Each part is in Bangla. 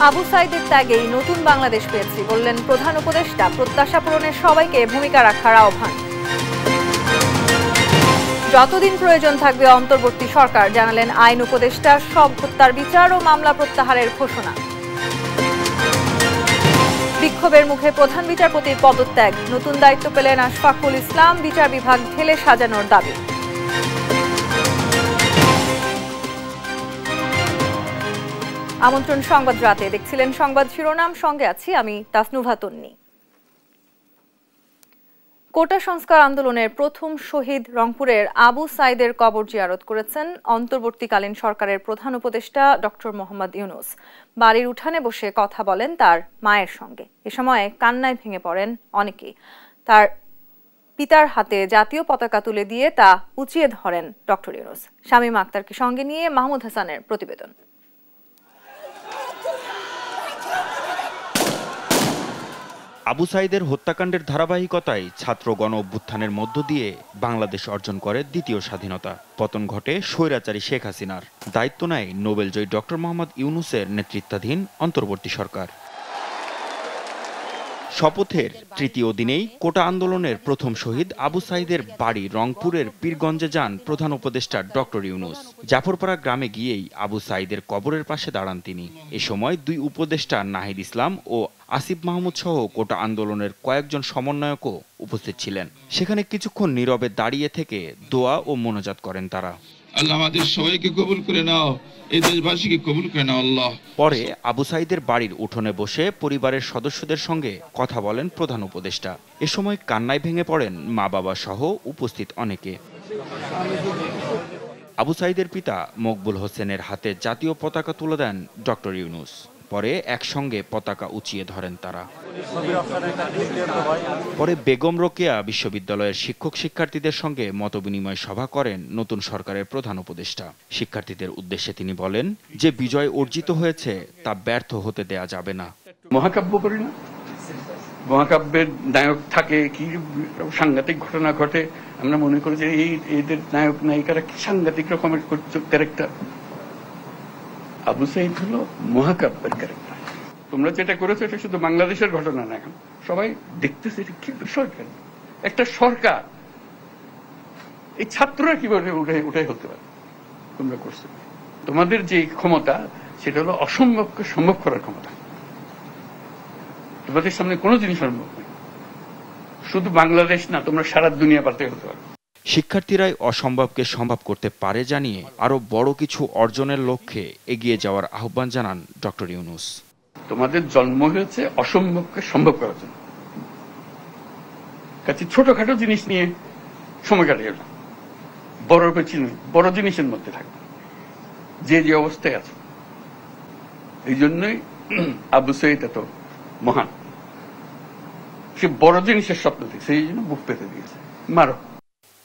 আবু সাইদের ত্যাগেই নতুন বাংলাদেশ পেয়েছি বললেন প্রধান উপদেষ্টা। প্রত্যাশা পূরণে সবাইকে ভূমিকা রাখার আহ্বান। যতদিন প্রয়োজন থাকবে অন্তর্বর্তী সরকার, জানালেন আইন উপদেষ্টা। সব হত্যার বিচার ও মামলা প্রত্যাহারের ঘোষণা। বিক্ষোভের মুখে প্রধান বিচারপতির পদত্যাগ, নতুন দায়িত্ব পেলেন আশফাকুল ইসলাম। বিচার বিভাগ ঢেলে সাজানোর দাবি। আমন্ত্রণ সংবাদ রাতে, দেখছিলেন সংবাদ শিরোনাম, সঙ্গে আছি আমি তাসনুভা তন্নি। কোটা সংস্কার আন্দোলনের প্রথম শহীদ রংপুরের আবু সাইদের কবর জিয়ারত করেছেন অন্তর্বর্তীকালীন সরকারের প্রধান উপদেষ্টা ডক্টর মোহাম্মদ ইউনূস। বাড়ির উঠানে বসে কথা বলেন তার মায়ের সঙ্গে। এ সময় কান্নায় ভেঙে পড়েন অনেকেই। তার পিতার হাতে জাতীয় পতাকা তুলে দিয়ে তা উঁচিয়ে ধরেন ডক্টর ইউনূস। শামীমা আক্তারকে সঙ্গে নিয়ে মাহমুদ হাসানের প্রতিবেদন। আবু সাইদের হত্যাকাণ্ডের ধারাবাহিকতায় ছাত্র গণ অভ্যুত্থানের মধ্য দিয়ে বাংলাদেশ অর্জন করে দ্বিতীয় স্বাধীনতা। পতন ঘটে স্বৈরাচারী শেখ হাসিনার। দায়িত্ব নেয় নোবেলজয়ী ডক্টর মোহাম্মদ ইউনূসের নেতৃত্বাধীন অন্তর্বর্তী সরকার। শপথের তৃতীয় দিনেই কোটা আন্দোলনের প্রথম শহীদ আবু সাইদের বাড়ি রংপুরের পীরগঞ্জে যান প্রধান উপদেষ্টা ডক্টর ইউনূস। জাফরপাড়া গ্রামে গিয়েই আবু সাইদের কবরের পাশে দাঁড়ান তিনি। এ সময় দুই উপদেষ্টা নাহিদ ইসলাম ও আসিফ মাহমুদ সহ কোটা আন্দোলনের কয়েকজন সমন্বয়কও উপস্থিত ছিলেন। সেখানে কিছুক্ষণ নীরবে দাঁড়িয়ে থেকে দোয়া ও মোনাজাত করেন তারা। আল্লাহ আমাদের সবাইকে কবুল করে নাও, এই দেশবাসীকে কবুল করে নাও আল্লাহ। পরে আবু সাইদের বাড়ির উঠোনে বসে পরিবারের সদস্যদের সঙ্গে কথা বলেন প্রধান উপদেষ্টা। এ সময় কান্নায় ভেঙে পড়েন মা বাবা সহ উপস্থিত অনেকে। আবু সাইদের পিতা মকবুল হোসেনের হাতে জাতীয় পতাকা তুলে দেন ডক্টর ইউনূস। পরে একসঙ্গে পতাকা উঁচিয়ে ধরেন তারা। পরে বেগম রোকেয়া বিশ্ববিদ্যালয়ের শিক্ষক শিক্ষার্থীদের সঙ্গে মতবিনিময় সভা করেন নতুন সরকারের প্রধান উপদেষ্টা। শিক্ষার্থীদের উদ্দেশ্যে তিনি বলেন, যে বিজয় অর্জিত হয়েছে তা ব্যর্থ হতে দেয়া যাবে না। মহাকাব্য করি না, মহাকাব্যের নায়ক থাকে, কি সাংঘাতিক ঘটনা ঘটে, আমরা মনে করি যে এদের নায়ক নায়িকারা কি সাংঘাতিক রকমের ক্যারেক্টার। আবু সাইদ হলো মহাকাব্যের ক্যারেক্টার। তোমরা যেটা করেছো এটা শুধু বাংলাদেশের ঘটনা না, এখন সবাই দেখতেছে এটা কি বিষয়। কেন একটা সরকার, এই ছাত্ররা কিভাবে উঠে হতে পারে, তোমরা করছো। তোমাদের যে ক্ষমতা সেটা হলো অসম্ভবকে সম্ভব করার ক্ষমতা। তোমাদের সামনে কোনো জিনিস সম্ভব নেই। শুধু বাংলাদেশ না, তোমরা সারা দুনিয়া পাতে হতে পারো। শিক্ষার্থীরাই অসম্ভবকে সম্ভব করতে পারে জানিয়ে আরো বড় কিছু অর্জনের লক্ষ্যে এগিয়ে যাওয়ার আহ্বান জানান ডক্টর ইউনূস। তোমাদের জন্ম হয়েছে অসম্ভবকে সম্ভব করার জন্য। কাছে ছোটখাটো জিনিস নিয়ে সময় কাটিয়ে না, বড় জিনিসের মধ্যে থাকবে যে যে অবস্থায় আছে। এই জন্যই আবু সাইদ এত মহান। সে বড় জিনিসের স্বপ্ন দেখছে, সেই জন্য বুক পেতে দিয়েছে। মারো।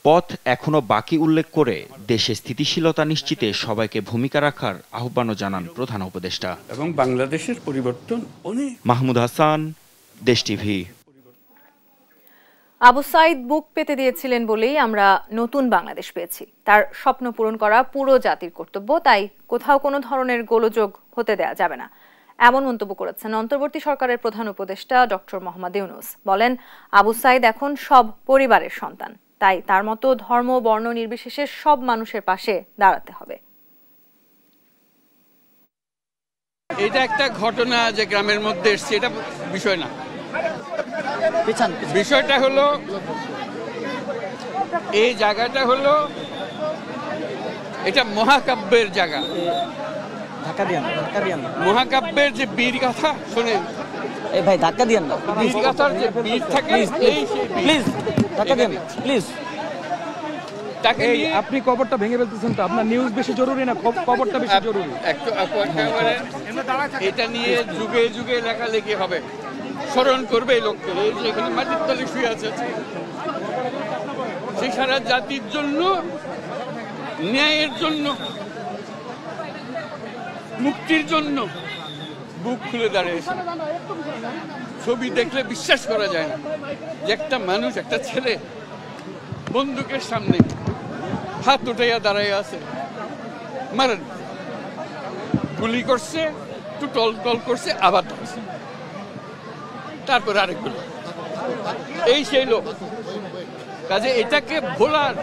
পথ এখনো বাকি উল্লেখ করে দেশে স্থিতিশীলতা নিশ্চিতে সবাইকে ভূমিকা রাখার আহ্বানও জানান প্রধান উপদেষ্টা। এবং বাংলাদেশের পরিবর্তন অনেক। মাহমুদ হাসান, দেশ টিভি। আবু সাইদ বুক পেতে দিয়েছিলেন বলেই আমরা নতুন বাংলাদেশ পেয়েছি। তার স্বপ্ন পূরণ করা পুরো জাতির কর্তব্য, তাই কোথাও কোনো ধরনের গোলযোগ হতে দেয়া যাবে না, এমন মন্তব্য করেছেন অন্তর্বর্তী সরকারের প্রধান উপদেষ্টা ডক্টর মোহাম্মদ ইউনূস। বলেন, আবু সাইদ এখন সব পরিবারের সন্তান, তাই তার মতো ধর্ম বর্ণ নির্বিশেষে সব মানুষের পাশে দাঁড়াতে হবে। এটা একটা ঘটনা যে গ্রামের মধ্যে এসছে, এটা বিষয় না। বিষয়টা হলো এই জায়গাটা হলো এটা মহাকাব্যের জায়গা। মহাকাব্যের যে বীর গাথা শোনেন, এই ভাই ধাক্কা দিয়েন না, বীর গাথার যে বীর থাকে, প্লিজ ধাক্কা দিয়েন না প্লিজ। তাকে আপনি কবরটা ভেঙে ফেলতেছেন তো, আপনার নিউজ বেশি জরুরি না, কবরটা বেশি জরুরি। এটা নিয়ে যুগে যুগে লেখালেখি হবে, স্মরণ করবে এই লোককে। এই যে এখানে মাটির তলে শুয়ে আছে, সেই সারা জাতির জন্য, ন্যায়ের জন্য, মুক্তির জন্য বুক খুলে দাঁড়িয়েছে। ছবি দেখলে বিশ্বাস করা যায় না যে একটা মানুষ, একটা ছেলে বন্দুকের সামনে হাত উঠাইয়া দাঁড়াইয়া আছে। মারেন, গুলি করছে, একটু টল টল করছে, আবার ধরছে, তারপর আরেকগুলো। এই সেই লোক। কাজে এটাকে ভোলার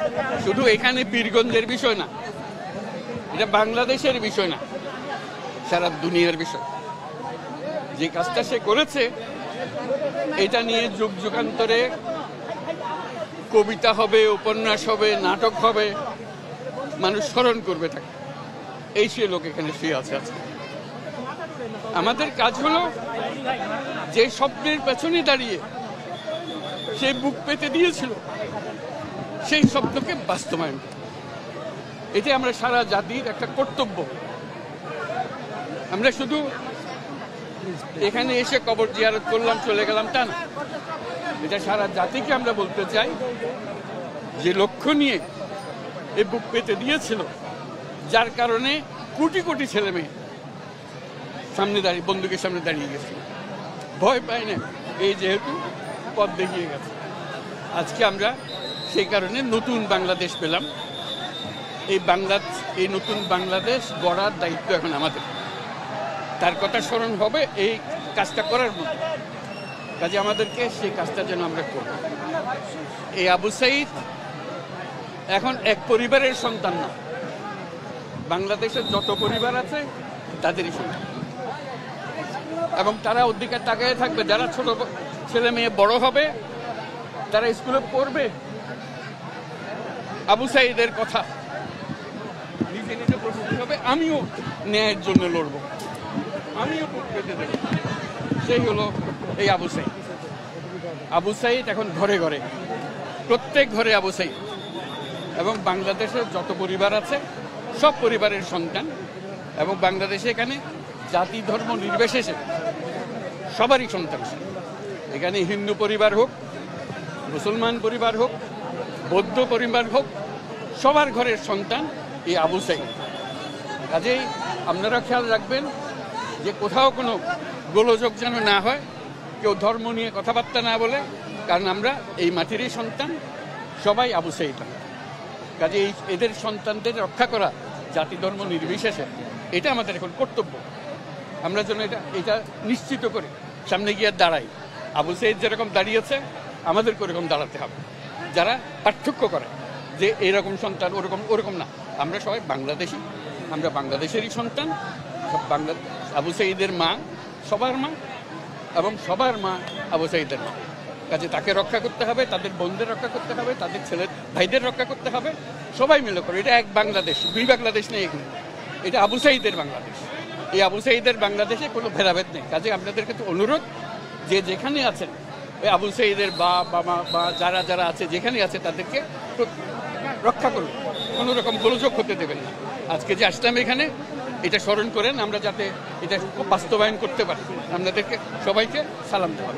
শুধু এখানে পীরগঞ্জের বিষয় না, এটা বাংলাদেশের বিষয় না, সারা দুনিয়ার বিষয়। যে কাজটা সে করেছে এটা নিয়ে যুগ যুগান্তরে কবিতা হবে, উপন্যাস হবে, নাটক হবে, মানুষ স্মরণ করবে তাকে। এই সে লোক এখানে শুয়ে আছে আজকে। আমাদের কাজ হলো যে স্বপ্নের পেছনে দাঁড়িয়ে সে বুক পেতে দিয়েছিল সেই স্বপ্নকে বাস্তবায়ন করা। এটা আমরা সারা জাতির একটা কর্তব্য। আমরা শুধু এখানে এসে কবর জিয়ারত করলাম, চলে গেলাম, তা না। এটা সারা জাতিকে আমরা বলতে চাই যে লক্ষ্য নিয়ে এই বুক পেতে দিয়েছিল, যার কারণে কোটি কোটি ছেলে মেয়ে সামনে দাঁড়িয়ে, বন্দুকের সামনে দাঁড়িয়ে গেছে, ভয় পায় না। এই যেহেতু পথ দেখিয়ে গেছে, আজকে আমরা সেই কারণে নতুন বাংলাদেশ পেলাম। এই নতুন বাংলাদেশ গড়ার দায়িত্ব এখন আমাদের। তার কথা স্মরণ হবে এই কাজটা করার মতো। কাজে আমাদেরকে সেই কাজটা যেন আমরা করব। এই আবু সাঈদ এখন এক পরিবারের সন্তান না, বাংলাদেশের যত পরিবার আছে তাদেরই সন্তান, এবং তারা অধিকার তাকায় থাকবে। যারা ছোট ছেলে মেয়ে বড় হবে, তারা স্কুলে পড়বে, আবু সাঈদের কথা নিজে নিজে প্রস্তুতি হবে, আমিও ন্যায়ের জন্য লড়বো, আমিও বুক পেতে দেব। সেই হলো এই আবু সাঈদ। আবু সাঈদ এখন ঘরে ঘরে, প্রত্যেক ঘরে আবু সাঈদ, এবং বাংলাদেশের যত পরিবার আছে সব পরিবারের সন্তান। এবং বাংলাদেশে এখানে জাতি ধর্ম নির্বিশেষে সবারই সন্তান। এখানে হিন্দু পরিবার হোক, মুসলমান পরিবার হোক, বৌদ্ধ পরিবার হোক, সবার ঘরের সন্তান এই আবু সাঈদ। কাজেই আপনারা খেয়াল রাখবেন যে কোথাও কোনো গোলযোগ যেন না হয়, কেউ ধর্ম নিয়ে কথাবার্তা না বলে, কারণ আমরা এই মাটিরই সন্তান, সবাই আবু সাঈদ। কাজে এদের সন্তানদের রক্ষা করা জাতি ধর্ম নির্বিশেষে, এটা আমাদের এখন কর্তব্য। আমরা যেন এটা নিশ্চিত করে সামনে গিয়ে দাঁড়াই। আবু সাঈদ যেরকম দাঁড়িয়েছে, আমাদেরকে ওরকম দাঁড়াতে হবে। যারা পার্থক্য করে যে এরকম সন্তান, ওরকম না, আমরা সবাই বাংলাদেশি, আমরা বাংলাদেশেরই সন্তান। সব আবু সাঈদের মা সবার মা, এবং সবার মা আবু সাঈদের মা। কাজে তাকে রক্ষা করতে হবে, তাদের বোনদের রক্ষা করতে হবে, তাদের ছেলে ভাইদের রক্ষা করতে হবে, সবাই মিলে করে। এটা এক বাংলাদেশ, দুই বাংলাদেশ নেই এখানে, এটা আবু সাঈদের বাংলাদেশ। এই আবু সাঈদের বাংলাদেশে কোনো ভেদাভেদ নেই। কাজে আপনাদের কাছে অনুরোধ, যে যেখানে আছেন ওই আবু সাঈদের বা যারা যারা আছে যেখানে আছে, তাদেরকে রক্ষা করুন, কোনো রকম গোলযোগ হতে দেবেন না। আজকে যে আসলাম এখানে, এটা স্মরণ করেন, আমরা যাতে এটা বাস্তবায়ন করতে পারি। আপনাদেরকে সবাইকে সালাম দেওয়া।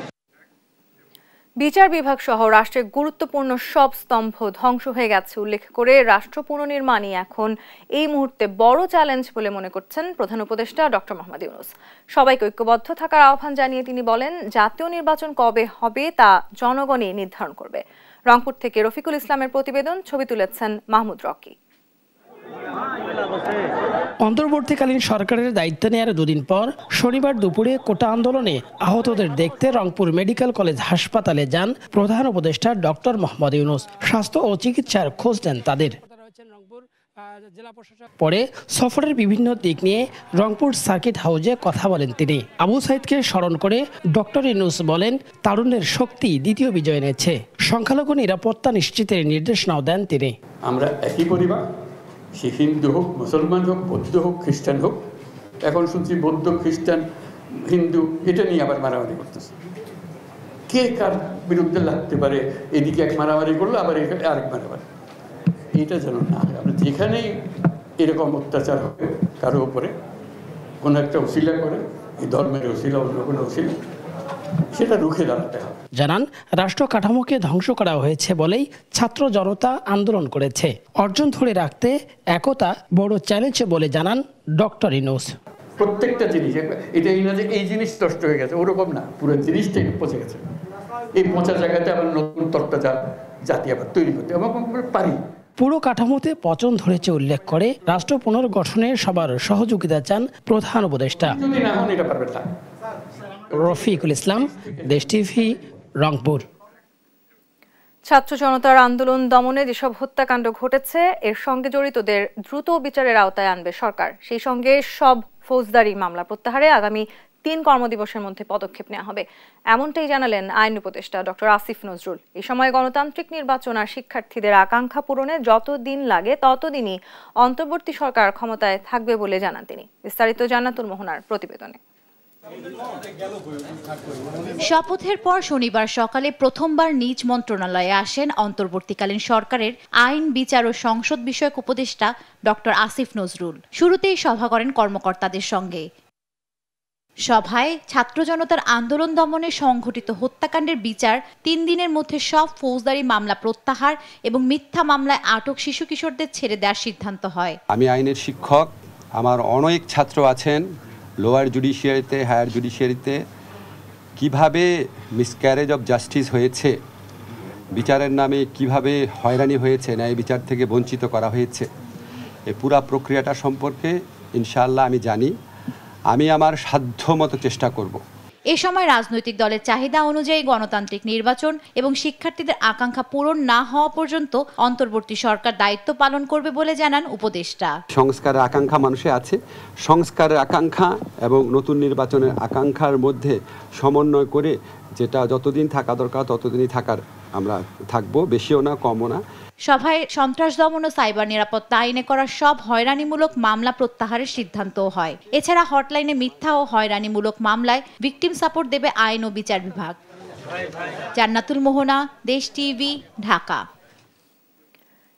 বিচার বিভাগ সহ রাষ্ট্রের গুরুত্বপূর্ণ সব স্তম্ভ ধ্বংস হয়ে গেছে উল্লেখ করে রাষ্ট্র পুনর্নির্মাণই এখন এই মুহূর্তে বড় চ্যালেঞ্জ বলে মনে করছেন প্রধান উপদেষ্টা ডক্টর মোহাম্মদ ইউনূস। সবাইকে ঐক্যবদ্ধ থাকার আহ্বান জানিয়ে তিনি বলেন, জাতীয় নির্বাচন কবে হবে তা জনগণই নির্ধারণ করবে। রংপুর থেকে রফিকুল ইসলামের প্রতিবেদন, ছবি তুলেছেন মাহমুদ রকি। অন্তর্বর্তীকালীন সরকারের দায়িত্ব নেয়ার দুদিন পর শনিবার দুপুরে কোটা আন্দোলনে আহতদের দেখতে রংপুর মেডিকেল কলেজ হাসপাতালে যান প্রধান উপদেষ্টা ডক্টর মোহাম্মদ ইউনূস। স্বাস্থ্য ও চিকিৎসার খোঁজ নেন তাদের। পরে সফরের বিভিন্ন দিক নিয়ে রংপুর সার্কিট হাউসে কথা বলেন তিনি। আবু সাঈদকে স্মরণ করে ডক্টর ইউনূস বলেন, তারুণ্যের শক্তি দ্বিতীয় বিজয় এনেছে। সংখ্যালঘু নিরাপত্তা নিশ্চিতের নির্দেশনাও দেন তিনি। আমরা একই পরিবার, সে হিন্দু হোক, মুসলমান হোক, বৌদ্ধ হোক, খ্রিস্টান হোক। এখন শুনছি বৌদ্ধ, খ্রিস্টান, হিন্দু এটা নিয়ে আবার মারামারি করতেছে। কে কার বিরুদ্ধে লাগতে পারে, এদিকে এক মারামারি করলো, আবার এখানে আরেক মারামারি। এটা যেন না হয়। আমরা যেখানেই এরকম অত্যাচার হবে কারো উপরে, কোনো একটা ওসিলা করে, এই ধর্মের ওসিলা, অন্য কোনো ওসিলা, সেটা রুখে দাঁড়াতে হবে। জানান, রাষ্ট্র কাঠামোকে ধ্বংস করা হয়েছে বলেই ছাত্র জনতা আন্দোলন করেছে। অর্জন ধরে রাখতে একতা বড় চ্যালেঞ্জ বলে জানান ডক্টর ইউনূস। প্রত্যেকটা জিনিস, এটাই না যে এই জিনিস নষ্ট হয়ে গেছে, ওরকম না, পুরো জিনিসটাই পচে গেছে। এই পচা জায়গাতে আবার নতুন তরতাজা জাতি আবার তৈরি করতে আমরা পারি। পুরো কাঠামোতে পচন ধরেছে উল্লেখ করে রাষ্ট্র পুনর্গঠনে সবার সহযোগিতা চান প্রধান উপদেষ্টা। রফিকুল ইসলাম, দেশ টিভি, রংপুর। ছাত্র জনতার আন্দোলন দমনে যেসব হত্যাকাণ্ড ঘটেছে এর সঙ্গে জড়িতদের দ্রুত বিচারের আওতায় আনবে সরকার। সেই সঙ্গে সব ফৌজদারি মামলা প্রত্যাহারে আগামী 3 কর্মদিবসের মধ্যে পদক্ষেপ নেওয়া হবে, এমনটাই জানালেন আইন উপদেষ্টা ডক্টর আসিফ নজরুল। এই সময় গণতান্ত্রিক নির্বাচন আর শিক্ষার্থীদের আকাঙ্ক্ষা পূরণে যতদিন লাগে ততদিনই অন্তর্বর্তী সরকার ক্ষমতায় থাকবে বলে জানান তিনি। বিস্তারিত জান্নাতুল মোহনার প্রতিবেদনে। শপথের পর শনিবার সকালে প্রথমবার নিজ মন্ত্রণালয়ে আসেন অন্তর্বর্তীকালীন সরকারের আইন, বিচার ও সংসদ বিষয়ক উপদেষ্টা ডক্টর আসিফ নজরুল। শুরুতেই সভা করেন কর্মকর্তাদের সঙ্গে। সভায় ছাত্র জনতার আন্দোলন দমনে সংঘটিত হত্যাকাণ্ডের বিচার, 3 দিনের মধ্যে সব ফৌজদারি মামলা প্রত্যাহার এবং মিথ্যা মামলায় আটক শিশু কিশোরদের ছেড়ে দেওয়ার সিদ্ধান্ত হয়। আমি আইনের শিক্ষক, আমার অনেক ছাত্র আছেন লোয়ার জুডিশিয়ারিতে, হায়ার জুডিশিয়ারিতে। কিভাবে মিসক্যারেজ অফ জাস্টিস হয়েছে, বিচারের নামে কিভাবে হয়রানি হয়েছে, ন্যায় বিচার থেকে বঞ্চিত করা হয়েছে, এই পুরা প্রক্রিয়াটা সম্পর্কে ইনশাআল্লাহ আমি জানি। আমি আমার সাধ্য মতো চেষ্টা করব। এ সময় রাজনৈতিক দলের চাহিদা অনুযায়ী গণতান্ত্রিক নির্বাচন এবং শিক্ষার্থীদের আকাঙ্ক্ষা পূরণ না হওয়া পর্যন্ত অন্তর্বর্তী সরকার দায়িত্ব পালন করবে বলে জানান উপদেষ্টা। সংস্কারের আকাঙ্ক্ষা মানুষে আছে, সংস্কারের আকাঙ্ক্ষা এবং নতুন নির্বাচনের আকাঙ্ক্ষার মধ্যে সমন্বয় করে যেটা যতদিন থাকা দরকার ততদিনই থাকার আমরা থাকবো, বেশিও না কমও না। সভায় সন্ত্রাস দমন ও সাইবার নিরাপত্তা আইনে করা সব হয়রানিমূলক মামলা প্রত্যাহারের সিদ্ধান্তও হয়। এছাড়া হটলাইনে মিথ্যা ও হয়রানিমূলক মামলায় ভিকটিম সাপোর্ট দেবে আইন ও বিচার বিভাগ। জান্নাতুল মোহনা, দেশ টিভি, ঢাকা।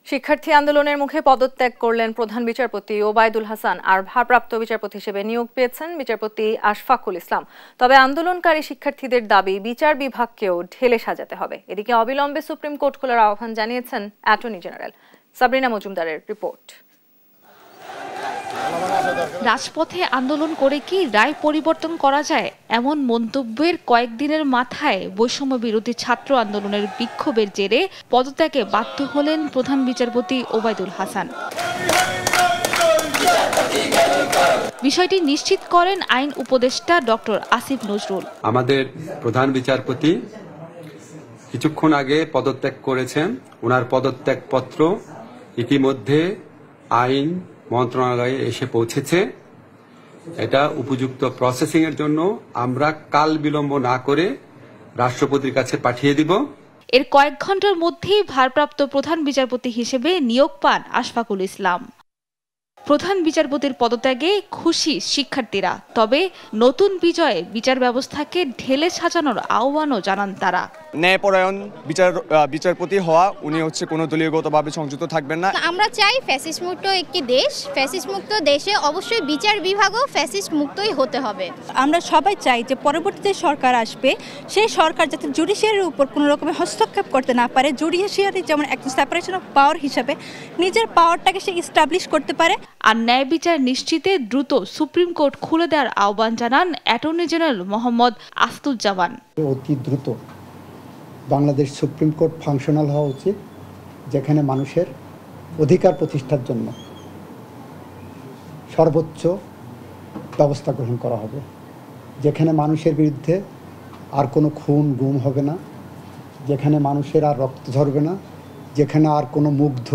শিক্ষার্থী আন্দোলনের মুখে পদত্যাগ করলেন প্রধান বিচারপতি ওবায়দুল হাসান, আর ভারপ্রাপ্ত বিচারপতি হিসেবে নিয়োগ পেয়েছেন বিচারপতি আশফাকুল ইসলাম। তবে আন্দোলনকারী শিক্ষার্থীদের দাবি বিচার বিভাগকেও ঢেলে সাজাতে হবে। এদিকে অবিলম্বে সুপ্রিম কোর্ট খোলার আহ্বান জানিয়েছেন অ্যাটর্নি জেনারেল। সাবরিনা মজুমদারের রিপোর্ট। রাজপথে আন্দোলন করে কি রায় পরিবর্তন করা যায়, এমন মন্তব্যের কয়েকদিনের মাথায় বৈষম্য বিরোধী ছাত্র আন্দোলনের বিক্ষোভের জেরে পদত্যাগে বাধ্য হলেন প্রধান বিচারপতি ওবায়দুল হাসান। বিষয়টি নিশ্চিত করেন আইন উপদেষ্টা ডক্টর আসিফ নজরুল। আমাদের প্রধান বিচারপতি কিছুক্ষণ আগে পদত্যাগ করেছেন। ওনার পদত্যাগ পত্র ইতিমধ্যে আইন মন্ত্রণালয়ে এসে পৌঁছেছে। এটা উপযুক্ত প্রসেসিং এর জন্য আমরা কাল বিলম্ব না করে রাষ্ট্রপতির কাছে পাঠিয়ে দিব। এর কয়েক ঘন্টার মধ্যেই ভারপ্রাপ্ত প্রধান বিচারপতি হিসেবে নিয়োগ পান আশফাকুল ইসলাম। প্রধান বিচারপতির পদত্যাগে খুশি শিক্ষার্থীরা, তবে নতুন বিজয়ে বিচার ব্যবস্থাকে ঢেলে সাজানোর আহ্বানও জানান তারা। ন্যায়পরায়ণ বিচারপতি হওয়া, উনি হচ্ছে কোনো দলীয়গতভাবে সংযুক্ত থাকবেন না। আমরা চাই ফ্যাসিস্ট মুক্ত একটি দেশ। ফ্যাসিস্ট মুক্ত দেশে অবশ্যই বিচার বিভাগও ফ্যাসিস্ট মুক্তই হতে হবে। আমরা সবাই চাই যে পরবর্তীতে সরকার আসবে সেই সরকার যাতে জুডিশিয়ারির উপর কোনো রকমের হস্তক্ষেপ করতে না পারে। জুডিশিয়ারি যেমন একটা সেপারেশন অফ পাওয়ার হিসাবে নিজের পাওয়ারটাকে সে ইস্টাবলিশ করতে পারে। আর ন্যায় বিচার নিশ্চিতে দ্রুত সুপ্রিম কোর্ট খুলে দেওয়ার আহ্বান জানান অ্যাটর্নি জেনারেল মোহাম্মদ আসাদুজ্জামান। অতি দ্রুত বাংলাদেশ সুপ্রিম কোর্ট ফাংশনাল হওয়া উচিত, যেখানে মানুষের অধিকার প্রতিষ্ঠার জন্য সর্বোচ্চ ব্যবস্থা গ্রহণ করা হবে, যেখানে মানুষের বিরুদ্ধে আর কোনো খুন গুম হবে না, যেখানে মানুষের আর রক্ত ঝরবে না, যেখানে আর কোনো মুগ্ধ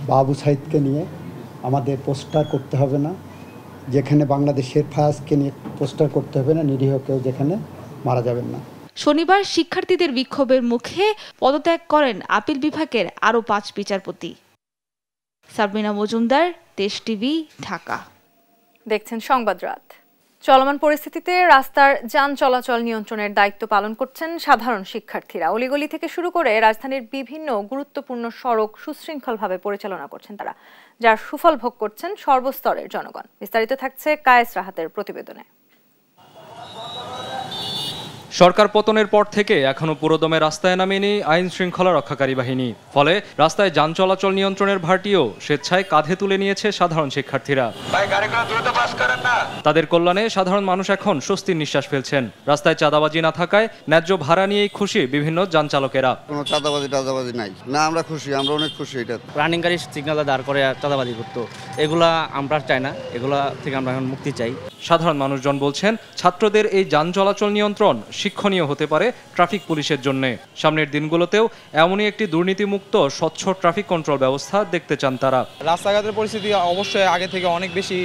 বা আবু সাইদকে নিয়ে আমাদের পোস্টার করতে হবে না, যেখানে বাংলাদেশের ফায়াজকে নিয়ে পোস্টার করতে হবে না, নিরীহ কেউ যেখানে মারা যাবেন না। শনিবার শিক্ষার্থীদের বিক্ষোভের মুখে পদত্যাগ করেন আপিল বিভাগের আরও 5 বিচারপতি। সাবরিনা মজুমদার, দেশ টিভি, ঢাকা। দেখছেন সংবাদ রাত। চলমান পরিস্থিতিতে রাস্তার যান চলাচল নিয়ন্ত্রণের দায়িত্ব পালন করছেন সাধারণ শিক্ষার্থীরা। অলিগলি থেকে শুরু করে রাজধানীর বিভিন্ন গুরুত্বপূর্ণ সড়ক সুশৃঙ্খলভাবে পরিচালনা করছেন তারা, যার সুফল ভোগ করছেন সর্বস্তরের জনগণ। বিস্তারিত থাকছে কায়েস রাহাতের প্রতিবেদনে। সরকার পতনের পর থেকে এখনো পুরোদমে রাস্তায় নামেনি আইন শৃঙ্খলা রক্ষাকারী বাহিনী। ফলে রাস্তায় যান চলাচল নিয়ন্ত্রণের ভারটিও স্বেচ্ছায় কাঁধে তুলে নিয়েছে সাধারণ শিক্ষার্থীরা। তাদের কল্যাণে সাধারণ মানুষ এখন স্বস্তির নিঃশ্বাস ফেলছেন। রাস্তায় চাঁদাবাজি না থাকায় ন্যায্য ভাড়া নিয়েই খুশি বিভিন্ন যান চালকেরা। কোনো চাঁদাবাজি নাই, না আমরা খুশি, আমরা অনেক খুশি। এটা রানিং গাড়ি সিগন্যালে দাঁড় করে চাঁদাবাজি করতো, এগুলা আমরা চাই না, এগুলা থেকে আমরা এখন মুক্তি চাই। সাধারণ মানুষজন বলছেন ছাত্রদের এই যান চলাচল নিয়ন্ত্রণ শিক্ষণীয় হতে পারে ট্রাফিক পুলিশের জন্য। সামনের দিনগুলোতেও এমনই একটি দুর্নীতিমুক্ত স্বচ্ছ ট্রাফিক কন্ট্রোল ব্যবস্থা দেখতে চান তারা। রাস্তাঘাটের পরিস্থিতি অবশ্যই আগে থেকে অনেক বেশি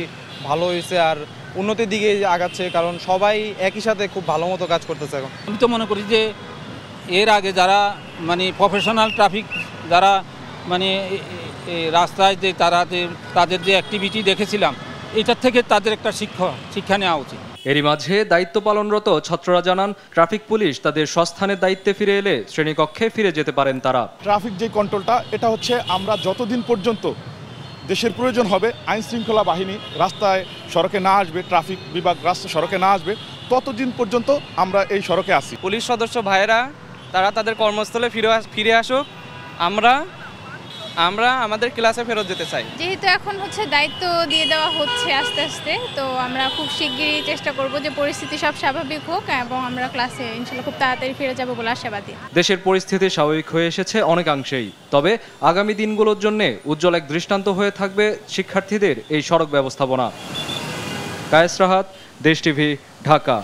ভালো হয়েছে আর উন্নতির দিকে আগাচ্ছে, কারণ সবাই একই সাথে খুব ভালো মতো কাজ করতেছে এখন। আমি তো মনে করি যে এর আগে যারা মানে প্রফেশনাল ট্রাফিক যারা মানে রাস্তায় যে তাদের যে অ্যাক্টিভিটি দেখেছিলাম, এটার থেকে তাদের একটা শিক্ষা নেওয়া উচিত। এরই মাঝে দায়িত্ব পালনরত ছাত্ররা জানান ট্রাফিক পুলিশ তাদের স্বস্থানের দায়িত্বে ফিরে এলে শ্রেণীকক্ষে ফিরে যেতে পারেন তারা। ট্রাফিক যে কন্ট্রোলটা, এটা হচ্ছে আমরা যতদিন পর্যন্ত দেশের প্রয়োজন হবে আইন শৃঙ্খলা বাহিনী রাস্তায় সড়কে না আসবে, ট্রাফিক বিভাগ রাস্তা সড়কে না আসবে, ততদিন পর্যন্ত আমরা এই সড়কে আসি। পুলিশ সদস্য ভাইয়েরা তারা তাদের কর্মস্থলে ফিরে আসুক, আমরা আমাদের ক্লাসে ফেরত যেতে চাই। যেহেতু এখন হচ্ছে দায়িত্ব দিয়ে দেওয়া হচ্ছে আস্তে আস্তে, তো আমরা খুব শিগগিরই চেষ্টা করব যে পরিস্থিতি সব স্বাভাবিক হোক এবং আমরা ক্লাসে ইনশাআল্লাহ খুব তাড়াতাড়ি ফিরে যাব বলে আশাবাদী। দেশের পরিস্থিতি স্বাভাবিক হয়ে এসেছে অনেকাংশেই, তবে আগামী দিনগুলোর জন্য উজ্জ্বল এক দৃষ্টান্ত হয়ে থাকবে শিক্ষার্থীদের এই সড়ক ব্যবস্থাপনা। কায়েস রাহাত, দেশ টিভি, ঢাকা।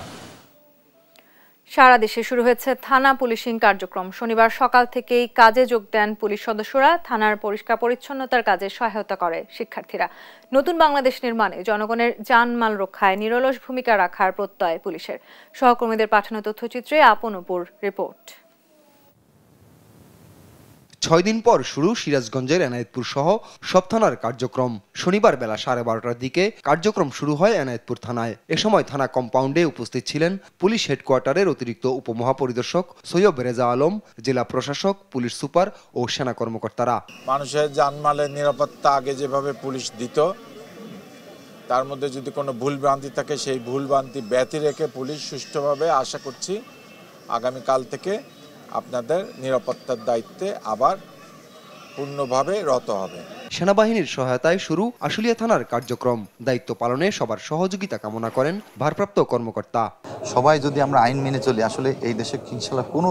সারা দেশে শুরু হয়েছে থানা পুলিশিং কার্যক্রম। শনিবার সকাল থেকেই কাজে যোগ দেন পুলিশ সদস্যরা। থানার পরিষ্কার পরিচ্ছন্নতার কাজে সহায়তা করে শিক্ষার্থীরা। নতুন বাংলাদেশ নির্মাণে জনগণের জানমাল রক্ষায় নিরলস ভূমিকা রাখার প্রত্যয় পুলিশের। সহকর্মীদের পাঠানো তথ্যচিত্রে আপন অপুর রিপোর্ট। 6 দিন পর শুরু সিরাজগঞ্জের এনায়েতপুর সহ সব থানার কার্যক্রম। শনিবার বেলা 12:30টার দিকে কার্যক্রম শুরু হয় এনায়েতপুর থানায়। এ সময় থানা কম্পাউন্ডে উপস্থিত ছিলেন পুলিশ হেডকোয়ার্টারের অতিরিক্ত উপমহাপরিদর্শক সৈয়দ রেজা আলম, জেলা প্রশাসক, পুলিশ সুপার ও সেনা কর্মকর্তারা। মানুষের জানমালের নিরাপত্তা আগে যেভাবে পুলিশ দিত, তার মধ্যে যদি কোনো ভুলভ্রান্তি থাকে সেই ভুলভ্রান্তি ব্যতি রেখে পুলিশ সুষ্ঠুভাবে আশা করছি আগামীকাল থেকে আপনাদের নিরাপত্তার দায়িত্বে আবার পূর্ণভাবে রত হবে। সেনাবাহিনীর সহায়তায় শুরু আশুলিয়া থানার কার্যক্রম। দায়িত্ব পালনে সবার সহযোগিতা কামনা করেন ভারপ্রাপ্ত কর্মকর্তা। সবাই যদি আমরা আইন মেনে চলি, আসলে এই দেশে ইনশাল্লাহ কোনো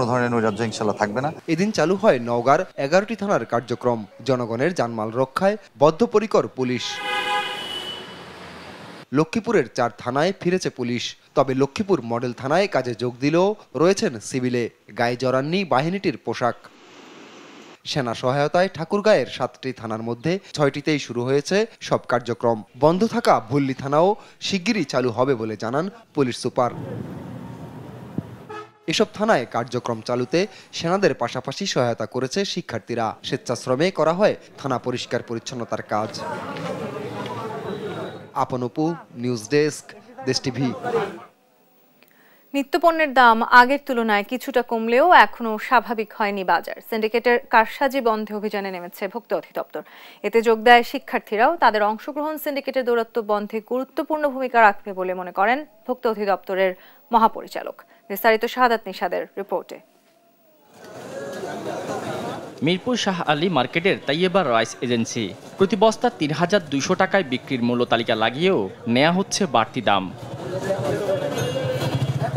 ধরনের নৈরাজ্য ইনশাল্লাহ থাকবে না। এদিন চালু হয় নওগাঁর 11টি থানার কার্যক্রম। জনগণের জানমাল রক্ষায় বদ্ধপরিকর পুলিশ। লক্ষ্মীপুরের 4 থানায় ফিরেছে পুলিশ, তবে লক্ষ্মীপুর মডেল থানায় কাজে যোগ দিলেও রয়েছেন সিভিলে। গায়ে জড়াননি বাহিনীটির পোশাক। সেনা সহায়তায় ঠাকুরগাঁয়ের 7টি থানার মধ্যে 6টিতেই শুরু হয়েছে সব কার্যক্রম। বন্ধ থাকা ভুল্লি থানাও শিগগিরই চালু হবে বলে জানান পুলিশ সুপার। এসব থানায় কার্যক্রম চালুতে সেনাদের পাশাপাশি সহায়তা করেছে শিক্ষার্থীরা। স্বেচ্ছাশ্রমে করা হয় থানা পরিষ্কার পরিচ্ছন্নতার কাজ। আপন অপু, নিউজ ডেস্ক, দেশ টিভি। নিত্যপণ্যের দাম আগের তুলনায় কিছুটা কমলেও এখনো স্বাভাবিক হয়নি বাজার। সিন্ডিকেটের কারসাজি বন্ধে অভিযানে নেমেছে ভোক্তা অধিদপ্তর। এতে যোগ দেয় শিক্ষার্থীরাও। তাদের অংশগ্রহণ সিন্ডিকেটের দৌরাত্ম্য বন্ধে গুরুত্বপূর্ণ ভূমিকা রাখবে বলে মনে করেন ভোক্তা অধিদপ্তরের মহাপরিচালক। বিস্তারিত শাহাদাত নিশাদের রিপোর্টে। মিরপুর শাহ আলী মার্কেটের তাইয়েবা রাইস এজেন্সি প্রতি বস্তা ৩,২০০ টাকায় বিক্রির মূল্য তালিকা লাগিয়েও নেওয়া হচ্ছে বাড়তি দাম।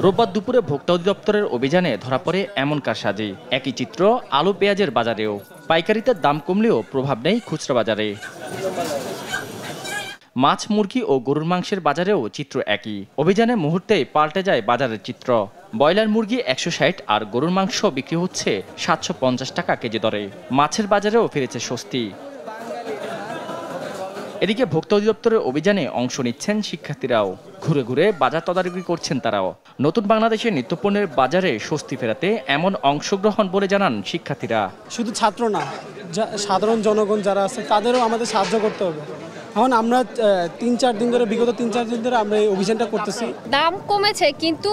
রোববার দুপুরে ভোক্তা অধিদপ্তরের অভিযানে ধরা পড়ে এমন কারসাজি। একই চিত্র আলু পেঁয়াজের বাজারেও। পাইকারিতে দাম কমলেও প্রভাব নেই খুচরা বাজারে। মাছ, মুরগি ও গরুর মাংসের বাজারেও চিত্র একই। অভিযানের মুহূর্তেই পাল্টে যায় বাজারের চিত্র। ব্রয়লার মুরগি 160 আর গরুর মাংস বিক্রি হচ্ছে 750 টাকা কেজি দরে। মাছের বাজারেও ফিরেছে স্বস্তি। এদিকে ভোক্তা অধিদপ্তরের অভিযানে অংশ নিচ্ছেন শিক্ষার্থীরাও। ঘুরে ঘুরে বাজার তদারকি করছেন তারাও। নতুন বাংলাদেশের নিত্যপণ্যের বাজারে স্বস্তি ফেরাতে এমন অংশগ্রহণ বলে জানান শিক্ষার্থীরা। শুধু ছাত্র না, সাধারণ জনগণ যারা আছে তাদেরও আমাদের সাহায্য করতে হবে। এখন আমরা 3-4 দিন ধরে, বিগত 3-4 দিন ধরে আমরা এই অভিযানটা করতেছি। দাম কমেছে, কিন্তু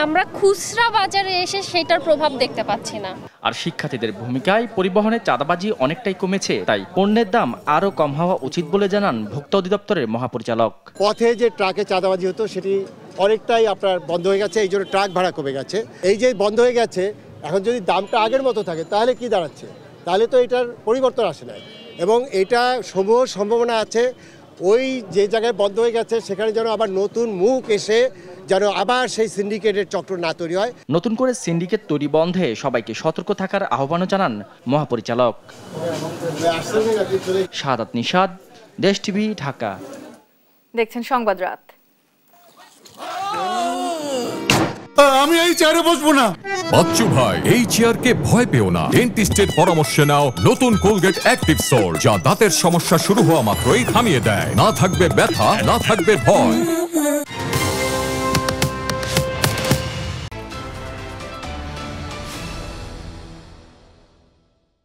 আমরা খুচরা বাজারে এসে সেটার প্রভাব দেখতে পাচ্ছি না। আর শিক্ষার্থীদের ভূমিকায় পরিবহনে চাঁদাবাজি অনেকটাই কমেছে, তাই পণ্যের দাম আরও কম হওয়া উচিত বলে জানান ভোক্তা অধিদপ্তরের মহাপরিচালক। পথে যে ট্রাকে চাঁদাবাজি হতো সেটি অনেকটাই আপনার বন্ধ হয়ে গেছে, এই জন্য ট্রাক ভাড়া কমে গেছে। এই যে বন্ধ হয়ে গেছে, এখন যদি দামটা আগের মতো থাকে তাহলে কি দাঁড়াচ্ছে? তাহলে তো এটার পরিবর্তন আসে না, এবং এটা সম্ভাবনা আছে ওই যে জায়গায় বন্ধ হয়ে গেছে সেখানে যেন আবার নতুন মুখ এসে যেন আবার সেই সিন্ডিকেটের চক্র না তৈরি হয়। নতুন করে সিন্ডিকেট তৈরি বন্ধে সবাইকে সতর্ক থাকার আহ্বানও জানান মহাপরিচালক। শাহাদাত নিশাদ, দেশ টিভি, ঢাকা। দেখছেন সংবাদ রাত। আমি এই চেয়ারে বসবো না। বাচ্চু ভাই, এই চেয়ারকে ভয় পেও না। ডেন্টিস্টের পরামর্শ নাও নতুন কোলগেট অ্যাক্টিভ সোল, যা দাঁতের সমস্যা শুরু হওয়া মাত্রই থামিয়ে দেয়। না থাকবে ব্যথা, না থাকবে ভয়।